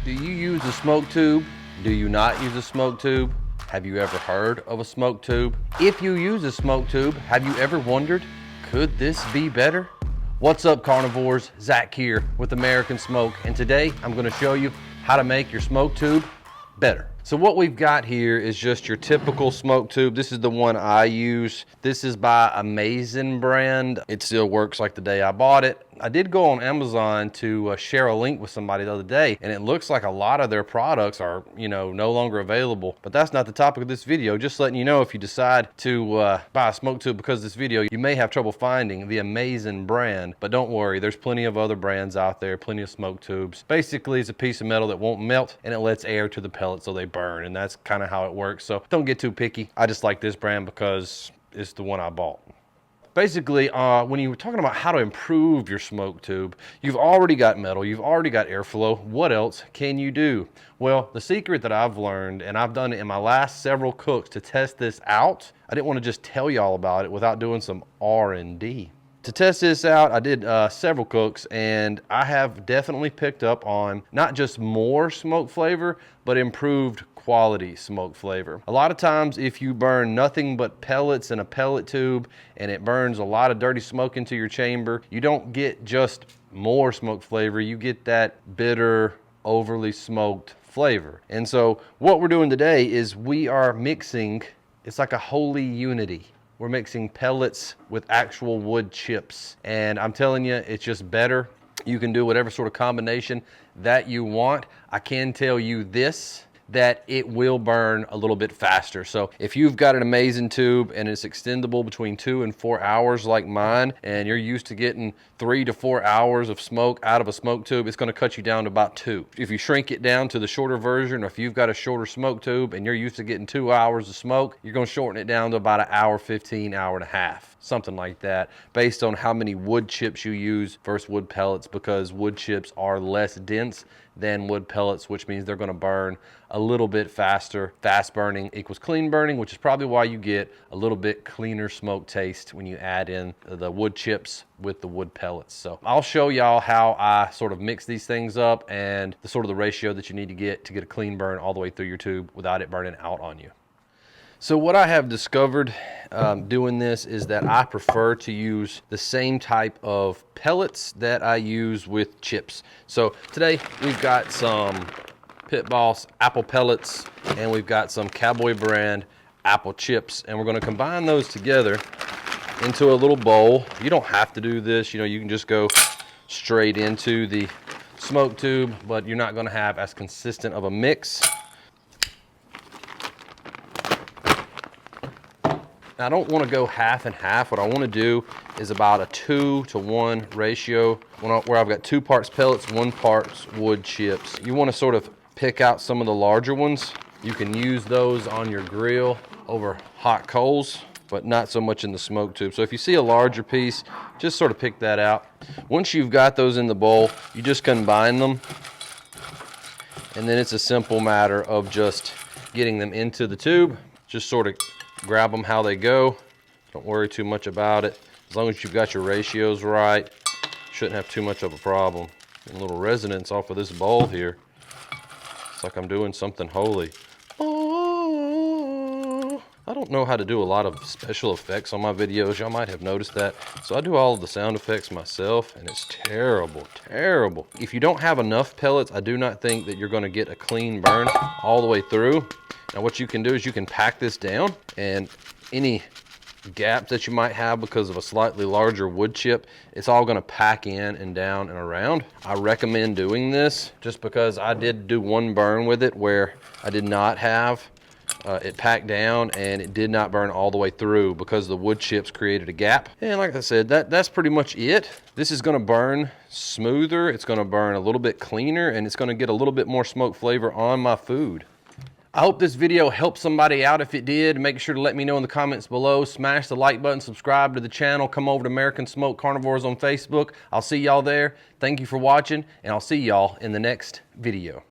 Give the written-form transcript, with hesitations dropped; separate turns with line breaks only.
Do you use a smoke tube? Do you not use a smoke tube? Have you ever heard of a smoke tube? If you use a smoke tube, have you ever wondered, could this be better? What's up, carnivores? Zach here with American Smoke, and today I'm going to show you how to make your smoke tube better. So what we've got here is just your typical smoke tube. This is the one I use. This is by Amazing brand. It still works like the day I bought it. I did go on Amazon to share a link with somebody the other day, and it looks like a lot of their products are, no longer available. But that's not the topic of this video. Just letting you know, if you decide to buy a smoke tube because of this video, you may have trouble finding the Amazing brand. But don't worry, there's plenty of other brands out there, plenty of smoke tubes. Basically, it's a piece of metal that won't melt, and it lets air to the pellets so they burn, and that's kind of how it works. So don't get too picky. I just like this brand because it's the one I bought. Basically, when you were talking about how to improve your smoke tube, you've already got metal, you've already got airflow. What else can you do? Well, the secret that I've learned, and I've done it in my last several cooks to test this out, I didn't want to just tell y'all about it without doing some R&D. To test this out, I did several cooks, and I have definitely picked up on not just more smoke flavor, but improved quality smoke flavor. A lot of times, if you burn nothing but pellets in a pellet tube and it burns a lot of dirty smoke into your chamber, you don't get just more smoke flavor, you get that bitter, overly smoked flavor. And so what we're doing today is we are mixing, it's like a holy unity. We're mixing pellets with actual wood chips. And I'm telling you, it's just better. You can do whatever sort of combination that you want. I can tell you this, that it will burn a little bit faster. So if you've got an Amazing tube and it's extendable between 2 and 4 hours like mine, and you're used to getting 3 to 4 hours of smoke out of a smoke tube, it's gonna cut you down to about 2. If you shrink it down to the shorter version, or if you've got a shorter smoke tube and you're used to getting 2 hours of smoke, you're gonna shorten it down to about an hour 15, hour and a half, something like that, based on how many wood chips you use versus wood pellets, because wood chips are less dense than wood pellets, which means they're gonna burn a little bit faster. Fast burning equals clean burning, which is probably why you get a little bit cleaner smoke taste when you add in the wood chips with the wood pellets. So I'll show y'all how I sort of mix these things up and the sort of the ratio that you need to get a clean burn all the way through your tube without it burning out on you. So what I have discovered doing this is that I prefer to use the same type of pellets that I use with chips. So today we've got some Pit Boss apple pellets, and we've got some Cowboy brand apple chips, and we're going to combine those together into a little bowl. You don't have to do this, you can just go straight into the smoke tube, but you're not going to have as consistent of a mix. Now, I don't want to go half and half. What I want to do is about a 2-to-1 ratio, where I've got 2 parts pellets, 1 parts wood chips. You want to sort of pick out some of the larger ones. You can use those on your grill over hot coals, but not so much in the smoke tube. So if you see a larger piece, just sort of pick that out. Once you've got those in the bowl, you just combine them, and then it's a simple matter of just getting them into the tube. Just sort of grab them how they go. Don't worry too much about it. As long as you've got your ratios right, shouldn't have too much of a problem. Getting a little resonance off of this bowl here. It's like I'm doing something holy. Oh, I don't know how to do a lot of special effects on my videos. Y'all might have noticed that. So I do all of the sound effects myself, and it's terrible, terrible. If you don't have enough pellets, I do not think that you're gonna get a clean burn all the way through. Now what you can do is you can pack this down, and any gaps that you might have because of a slightly larger wood chip, it's all going to pack in and down and around. I recommend doing this just because I did do one burn with it where I did not have it packed down, and it did not burn all the way through because the wood chips created a gap. And like I said, that's pretty much it. This is going to burn smoother, it's going to burn a little bit cleaner, and it's going to get a little bit more smoke flavor on my food. I hope this video helped somebody out. If it did, make sure to let me know in the comments below. Smash the like button, subscribe to the channel, come over to American Smoke Carnivores on Facebook. I'll see y'all there. Thank you for watching, and I'll see y'all in the next video.